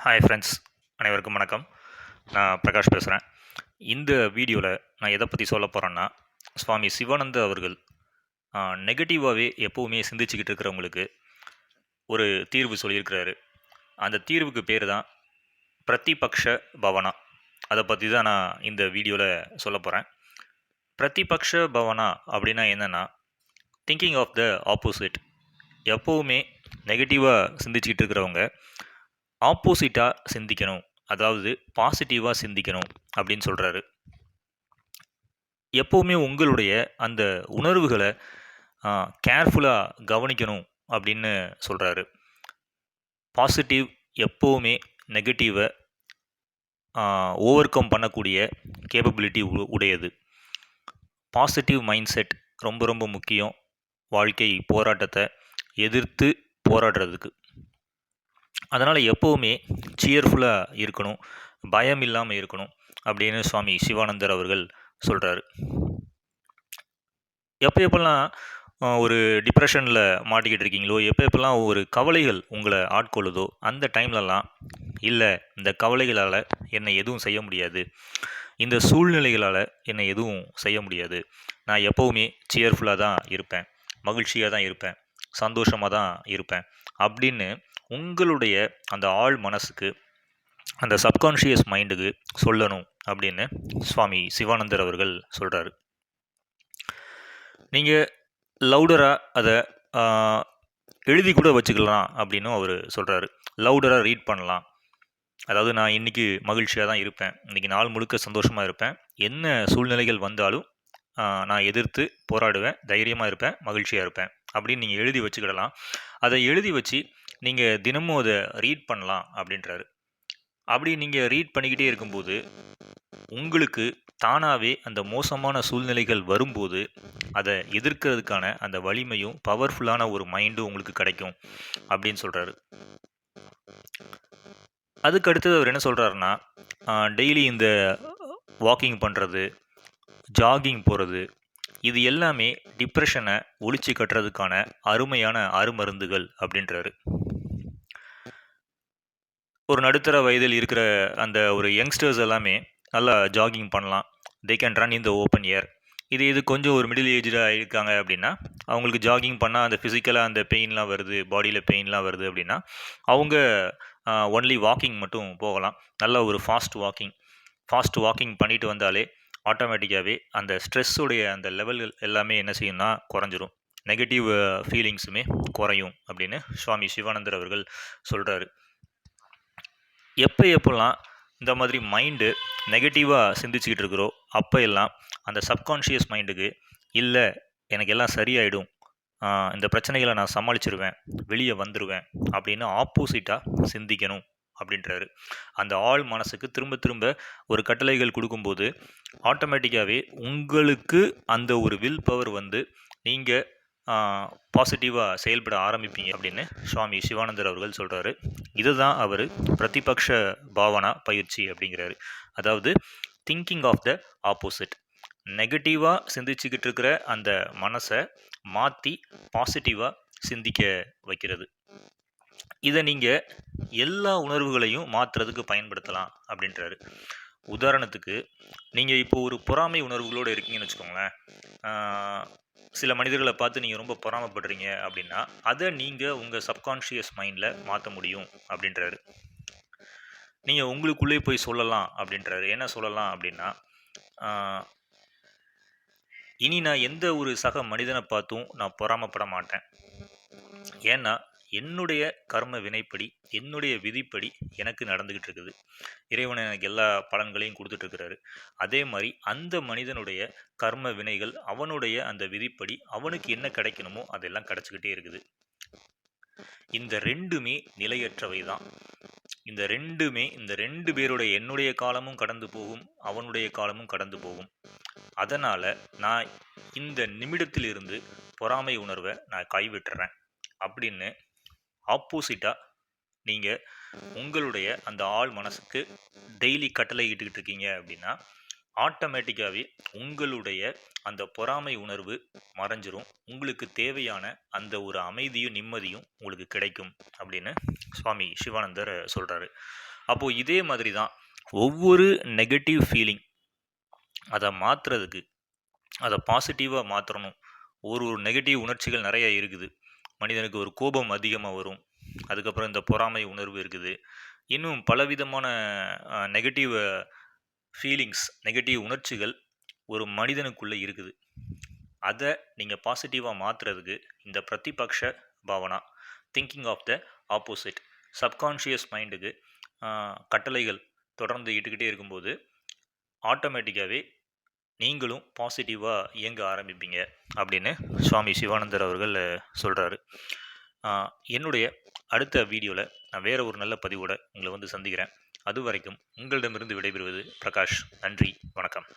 Hi friends, அனைவருக்கும் வணக்கம். நான் பிரகாஷ் பேசுகிறேன். இந்த வீடியோவில் நான் எதை பற்றி சொல்ல போகிறேன்னா, சுவாமி சிவானந்த அவர்கள் நெகட்டிவாகவே எப்போவுமே சிந்திச்சுக்கிட்டு இருக்கிறவங்களுக்கு ஒரு தீர்வு சொல்லியிருக்கிறாரு. அந்த தீர்வுக்கு பேர் தான் பிரதிபக்ஷ பவனா. அதை பற்றி தான் நான் இந்த வீடியோவில் சொல்ல போகிறேன். பிரதிபக்ஷ பவனா அப்படின்னா என்னென்னா, திங்கிங் ஆஃப் த ஆப்போசிட். எப்போவுமே நெகட்டிவாக சிந்திச்சுக்கிட்டு இருக்கிறவங்க ஆப்போசிட்டாக சிந்திக்கணும், அதாவது பாசிட்டிவாக சிந்திக்கணும் அப்படின்னு சொல்கிறாரு. எப்போவுமே உங்களுடைய அந்த உணர்வுகளை கேர்ஃபுல்லாக கவனிக்கணும் அப்படின்னு சொல்கிறாரு. பாசிட்டிவ் எப்போவுமே நெகட்டிவை ஓவர் கம் பண்ணக்கூடிய கேப்பபிலிட்டி உடையது. பாசிட்டிவ் மைண்ட் செட் ரொம்ப ரொம்ப முக்கியம் வாழ்க்கை போராட்டத்தை எதிர்த்து போராடுறதுக்கு. அதனால் எப்போவுமே சியர்ஃபுல்லாக இருக்கணும், பயம் இல்லாமல் இருக்கணும் அப்படின்னு சுவாமி சிவானந்தர் அவர்கள் சொல்கிறாரு. எப்போல்லாம் ஒரு டிப்ரெஷனில் மாட்டிக்கிட்டு இருக்கீங்களோ, எப்போல்லாம் ஒரு கவலைகள் உங்களை ஆட்கொள்ளுதோ, அந்த டைம்லலாம் இல்லை, இந்த கவலைகளால் என்னை எதுவும் செய்ய முடியாது, இந்த சூழ்நிலைகளால் என்னை எதுவும் செய்ய முடியாது, நான் எப்போவுமே சியர்ஃபுல்லாக தான் இருப்பேன், மகிழ்ச்சியாக தான் இருப்பேன், சந்தோஷமாக தான் இருப்பேன் அப்படின்னு உங்களுடைய அந்த ஆழ் மனசுக்கு, அந்த சப்கான்ஷியஸ் மைண்டுக்கு சொல்லணும் அப்படின்னு சுவாமி சிவானந்தர் அவர்கள் சொல்கிறாரு. நீங்கள் லவுடராக அதை எழுதி கூட வச்சுக்கலாம் அப்படின்னு அவர் சொல்கிறாரு. லவுடராக ரீட் பண்ணலாம். அதாவது நான் இன்றைக்கி மகிழ்ச்சியாக தான் இருப்பேன், இன்றைக்கி நாள் முழுக்க சந்தோஷமாக இருப்பேன், என்ன சூழ்நிலைகள் வந்தாலும் நான் எதிர்த்து போராடுவேன், தைரியமாக இருப்பேன், மகிழ்ச்சியாக இருப்பேன் அப்படின்னு நீங்கள் எழுதி வச்சுக்கிடலாம். அதை எழுதி வச்சு நீங்கள் தினமும் அதை ரீட் பண்ணலாம் அப்படின்றாரு. அப்படி நீங்கள் ரீட் பண்ணிக்கிட்டே இருக்கும்போது உங்களுக்கு தானாகவே அந்த மோசமான சூழ்நிலைகள் வரும்போது அதை எதிர்க்கிறதுக்கான அந்த வலிமையும் பவர்ஃபுல்லான ஒரு மைண்டும் உங்களுக்கு கிடைக்கும் அப்படின்னு சொல்கிறாரு. அதுக்கு அடுத்தது அவர் என்ன சொல்கிறாருன்னா, டெய்லி இந்த வாக்கிங் பண்ணுறது, ஜாகிங் போகிறது, இது எல்லாமே டிப்ரெஷனை ஒழிச்சு கட்டுறதுக்கான அருமையான அருமருந்துகள் அப்படின்றாரு. ஒரு நடுத்தர வயதில் இருக்கிற அந்த ஒரு யங்ஸ்டர்ஸ் எல்லாமே நல்லா ஜாகிங் பண்ணலாம். They can run in the open air. இது கொஞ்சம் ஒரு மிடில் ஏஜாக இருக்காங்க அப்படின்னா, அவங்களுக்கு ஜாகிங் பண்ணால் அந்த ஃபிசிக்கலாக அந்த பெயின்லாம் வருது, பாடியில் பெயின்லாம் வருது அப்படின்னா, அவங்க ஒன்லி வாக்கிங் மட்டும் போகலாம். நல்ல ஒரு ஃபாஸ்ட் வாக்கிங் பண்ணிட்டு வந்தாலே ஆட்டோமேட்டிக்காகவே அந்த ஸ்ட்ரெஸ்ஸுடைய அந்த லெவல்கள் எல்லாமே என்ன செய்யும்னா குறைஞ்சிரும், நெகட்டிவ் ஃபீலிங்ஸுமே குறையும் அப்படின்னு சுவாமி சிவானந்தர் அவர்கள் சொல்கிறாரு. எப்போல்லாம் இந்த மாதிரி மைண்டு நெகட்டிவாக சிந்திச்சுக்கிட்டு இருக்கிறோம், அப்போ எல்லாம் அந்த சப்கான்ஷியஸ் மைண்டுக்கு இல்லை, எனக்கு எல்லாம் சரியாயிடும், இந்த பிரச்சனைகளை நான் சமாளிச்சிருவேன், வெளியே வந்துடுவேன் அப்படின்னு ஆப்போசிட்டாக சிந்திக்கணும் அப்படின்றாரு. அந்த ஆழ் மனசுக்கு திரும்ப திரும்ப ஒரு கட்டளைகள் கொடுக்கும்போது ஆட்டோமேட்டிக்காகவே உங்களுக்கு அந்த ஒரு வில் பவர் வந்து நீங்கள் பாசிட்டிவாக செயல்பட ஆரம்பிப்பீங்க அப்படின்னு சுவாமி சிவானந்தர் அவர்கள் சொல்கிறாரு. இதுதான் அவர் பிரதிபக்ஷ பாவனா பயிற்சி அப்படிங்கிறாரு. அதாவது திங்கிங் ஆஃப் த ஆப்போசிட். நெகட்டிவாக சிந்திச்சுக்கிட்டு இருக்கிற அந்த மனசை மாற்றி பாசிட்டிவாக சிந்திக்க வைக்கிறது. இதை நீங்கள் எல்லா உணர்வுகளையும் மாற்றுறதுக்கு பயன்படுத்தலாம் அப்படின்றாரு. உதாரணத்துக்கு, நீங்கள் இப்போ ஒரு பொறாமை உணர்வுகளோடு இருக்கீங்கன்னு வச்சுக்கோங்களேன். சில மனிதர்களை பார்த்து நீங்கள் ரொம்ப பொறாமைப்படுறீங்க அப்படின்னா, அதை நீங்கள் உங்கள் சப்கான்ஷியஸ் மைண்டில் மாற்ற முடியும் அப்படின்றாரு. நீங்கள் உங்களுக்குள்ளே போய் சொல்லலாம் அப்படின்றாரு. என்ன சொல்லலாம் அப்படின்னா, இனி நான் எந்த ஒரு சக மனிதனை பார்த்தும் நான் பொறாமப்பட மாட்டேன். ஏன்னா என்னுடைய கர்ம வினைப்படி, என்னுடைய விதிப்படி எனக்கு நடந்துக்கிட்டு இருக்குது. இறைவன் எனக்கு எல்லா பலன்களையும் கொடுத்துட்ருக்கிறாரு. அதே மாதிரி அந்த மனிதனுடைய கர்ம வினைகள், அவனுடைய அந்த விதிப்படி அவனுக்கு என்ன கிடைக்கணுமோ அதெல்லாம் கிடச்சிக்கிட்டே இருக்குது. இந்த ரெண்டுமே நிலையற்றவை தான். இந்த ரெண்டு பேருடைய, என்னுடைய காலமும் கடந்து போகும், அவனுடைய காலமும் கடந்து போகும். அதனால் நான் இந்த நிமிடத்திலிருந்து பொறாமை உணர்வை நான் கைவிட்டுறேன் அப்படின்னு ஆப்போசிட்டாக நீங்கள் உங்களுடைய அந்த ஆழ் மனசுக்கு டெய்லி கட்டளை இட்டுக்கிட்டு இருக்கீங்க அப்படின்னா, ஆட்டோமேட்டிக்காகவே உங்களுடைய அந்த பொறாமை உணர்வு மறைஞ்சிரும். உங்களுக்கு தேவையான அந்த ஒரு அமைதியும் நிம்மதியும் உங்களுக்கு கிடைக்கும் அப்படின்னு சுவாமி சிவானந்தர் சொல்கிறாரு. அப்போது இதே மாதிரி தான் ஒவ்வொரு நெகட்டிவ் ஃபீலிங் அதை மாற்றுறதுக்கு, அதை பாசிட்டிவாக மாற்றணும். ஒரு ஒரு நெகட்டிவ் உணர்ச்சிகள் நிறைய இருக்குது. மனிதனுக்கு ஒரு கோபம் அதிகமாக வரும். அதுக்கப்புறம் இந்த பொறாமை உணர்வு இருக்குது. இன்னும் பலவிதமான நெகட்டிவ் ஃபீலிங்ஸ், நெகட்டிவ் உணர்ச்சிகள் ஒரு மனிதனுக்குள்ளே இருக்குது. அதை நீங்கள் பாசிட்டிவாக மாற்றுறதுக்கு இந்த பிரதிபக்ஷ பாவனா, thinking of the opposite, subconscious மைண்டுக்கு கட்டளைகள் தொடர்ந்து இட்டுக்கிட்டே இருக்கும்போது ஆட்டோமேட்டிக்காகவே நீங்களும் பாசிட்டிவாக இயங்க ஆரம்பிப்பீங்க அப்படின்னு சுவாமி சிவானந்தர் அவர்கள் சொல்கிறாரு. என்னுடைய அடுத்த வீடியோவில் நான் வேறு ஒரு நல்ல பதிவோட உங்களை வந்து சந்திக்கிறேன். அது வரைக்கும் உங்களிடமிருந்து விடைபெறுவது பிரகாஷ். நன்றி, வணக்கம்.